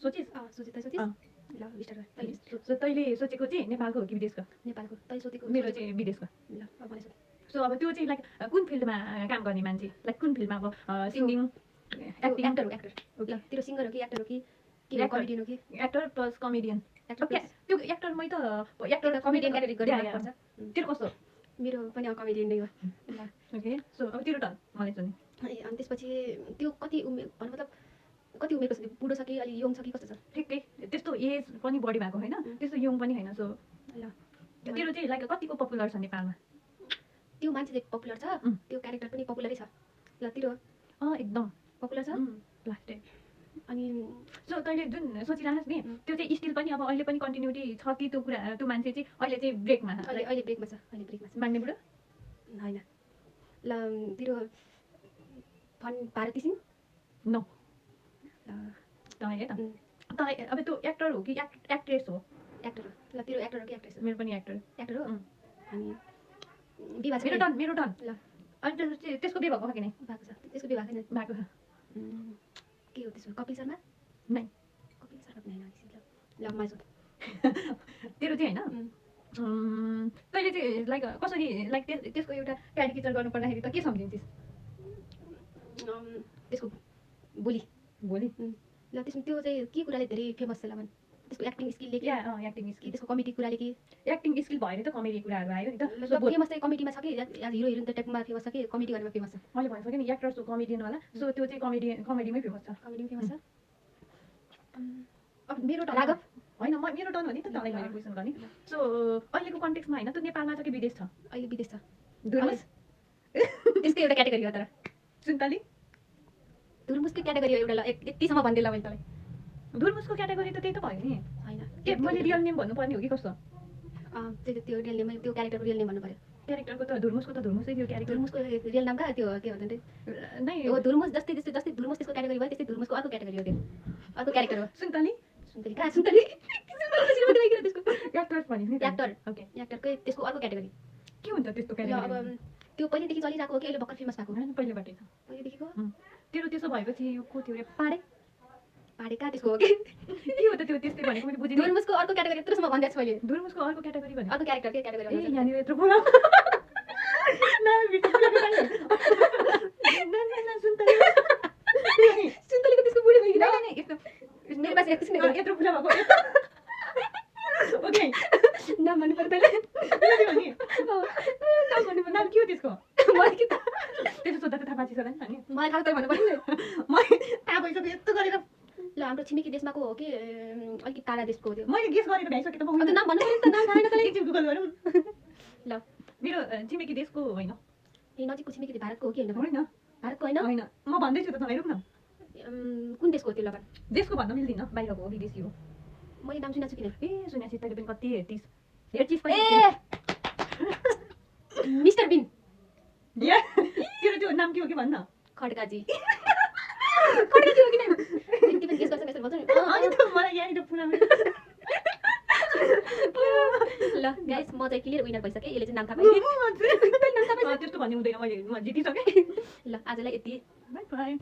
सोचिस सोचे त सोचिस अँ। ल स्टार्ट गर तैँले सो तैँले सोचेको चाहिँ नेपालको हो कि विदेशको? नेपालको तैँले सोधेको मेरो चाहिँ विदेशको। ल अब मलाई सोध सो अब त्यो चाहिँ लाइक कुन फिल्डमा काम गर्ने मान्छे, लाइक कुन फिल्डमा अब सिङ्गिङ, एक्टिङ? एक्टर हो एक्टर ल तेरो सिङ्गर हो कि एक्टर हो कि Actor. कमेडियन हो कि actor plus comedian. Actor okay, त्यो एक्टरमै त एक्टर कमेडियन क्याटेगोरी या, गरेर या। पर्छ तेरो कस्तो? मेरो पनि कमेडियन नै हो ल ओके, सो अब तेरो टर्न, मलाई सुने। अनि त्यसपछि त्यो कति उमेर मतलब कति उमेरको छ बुढो छ कि अलि यङ छ कि कस्तो छ ठिकै, त्यस्तो एज पनि बढी भएको होइन, त्यस्तो यङ पनि होइन। सो ल तेरो चाहिँ लाइक कतिको पपुलर छ नेपालमा? त्यो मान्छे चाहिँ पपुलर छ त्यो क्यारेक्टर पनि पपुलरै छ ल तेरो एकदम पपुलर छ लास्टै। अनि सो तैँले जुन सोचिरहनुहोस् नि, त्यो चाहिँ स्टिल पनि अब अहिले पनि कन्टिन्युटी छ कि त्यो कुरा, त्यो मान्छे चाहिँ अहिले चाहिँ ब्रेकमा छ? अहिले अहिले ब्रेकमा छ अहिले ब्रेकमा छ माग्ने बुढो होइन ल तेरो फन भारती सिंह नो। ल तँ है त, तँ अब त्यो एक्टर हो कि एक्ट्रेस हो? एक्टर हो ल तेरो एक्टर हो कि एक्ट्रेस हो मेरो पनि एक्टर। एक्टर हो अनि विवाह छ मेरो टर्न। ल अनि त्यसको बिहे भएको छ कि नै? भएको छ त्यसको विवाह छैन भएको छ। के हो त्यसो कपिल शर्मा नै। कपिल शर्मा पनि होइन ल मलाई सोध तेरो चाहिँ होइन, तैँले चाहिँ लाइक कसरी लाइक त्यसको एउटा क्यारिकेचर गर्नुपर्दाखेरि त के सम्झिन्छस्? त्यसको बोली भोलि ल त्यसमा त्यो चाहिँ के कुराले धेरै फेमस छ ल भन् त्यसको एक्टिङ स्किलले कि या एक्टिङ कि स्किल, त्यसको कमेडी कुराले कि एक्टिङ स्किल भएर त कमेडी कुराहरू आयो नि त। सो फेमस चाहिँ कमेडीमा छ कि हिरो हिरोइन त टाइपमा फेमस छ कि कमेडी गरेमा फेमस छ मैले भनिसकेँ नि एक्टर सो कमेडियनवाला, सो त्यो चाहिँ कमेडीमै फेमस छ। कमेडीमा फेमस छ अब मेरो टर्न राघव होइन, मेरो टर्न हो नि त, तँलाई मैले क्वेसन गर्ने। सो अहिलेको कन्टेक्समा होइन, त्यो नेपालमा छ कि विदेश छ? अहिले विदेश छ धुर्मुस त्यसको एउटा क्याटेगोरी हो तर सुन्तली धुर्मुसकै क्याटेगोरी हो एउटा ल यतिसम्म भनिदिएँ ल मैले तँलाई धुर्मुसको क्याटेगोरी त त्यही त भयो नि। होइन के मैले रियल नेम भन्नुपर्ने हो कि कस्तो? त्यो रियल नेम त्यो क्यारेक्टरको रियल नेम भन्नु पर्यो क्यारेक्टरको त धुर्मुसको त धुर्मुसै थियो क्यारेक्टर। धुर्मुसको रियल नाम कहाँ त्यो के भन्छ नि नै हो धुर्मुस जस्तै जस्तै जस्तै धुर्मुस त्यसको क्याटेगोरी भयो त्यस्तै धुर्मुसको अर्को क्याटेगोरी हो त्यो अर्को क्यारेक्टर हो सुन्तली सुन्तली कहाँ सुन्तली त्यसको एक्टर भने नि एक्टर ओके, एक्टरकै त्यसको अर्को क्याटेगोरी के हुन्छ त्यस्तो ल क्यारेक्टर? अब त्यो पहिलेदेखि चलिरहेको हो कि अहिले भर्खर फेमस भएको होइन पहिलेबाटै छ। पहिलेदेखिको तेरो त्यसो भएपछि यो को थियो रे? पाडे पाडे कहाँ त्यसको हो कि के हो त त्यो त्यस्तै भनेको मैले बुझिनँ। धुर्मुसको अर्को क्याटेगोरी यत्रोसम्म भनिदिएको छु मैले धुर्मुसको अर्को क्याटेगोरी भने अर्को क्यारेक्टर के क्याटेगोरी ए भन्छ यहाँनिर यत्रो पुरा सुन्तलीको त्यसको बुढी भइकिन यस्तो मेरो पास एकछिन यत्रो पुरा भएको ओके, नाम भन्नु पर्यो तैँले नाम भन्नु नाम के हो त्यसको? मलाई के त्यसो सोद्धा त थाहा पाइसक्यो नि अनि मलाई थाहा तै भन्नु पर्यो नि मैले थाहा भइसक्यो यस्तो गरेर। ल हाम्रो छिमेकी देशमाको हो कि अलिकति टाढा देशको हो त्यो मैले गेस गरेर भ्याइसकेँ त अब त्यो नाम भन्नु पर्यो नि त नाम थाहा छैन तँलाई एकछिन गुगल गरौँ। ल मेरो छिमेकी देशको होइन ए नजिकको छिमेकी भारतको हो कि होइन होइन भारतको होइन होइन, म भन्दैछु त तपाईँ रुक न। कुन देशको हो त्यो ल भन् देशको भन्न मिल्दिनँ, बाहिरको हो विदेशी हो। मैले नाम सुनेको छु किन ए सुनेपछि तैँले पनि कति हेर्चिस पनि ए मिस्टर बिन तेरो त्यो नाम के हो कि भन्न? खड्काजी खड्काजी हो कि नै यति पनि गेस गर्छ यसरी भन्छ नि अनि त मलाई यहाँनिर पुरा ल गाइस म चाहिँ क्लियर विनर भइसकेँ यसले चाहिँ नाम थाहा पाएँ त्यस्तो भन्ने हुँदैन, मैले जितिसकेँ। ल आजलाई यति बाई बाई।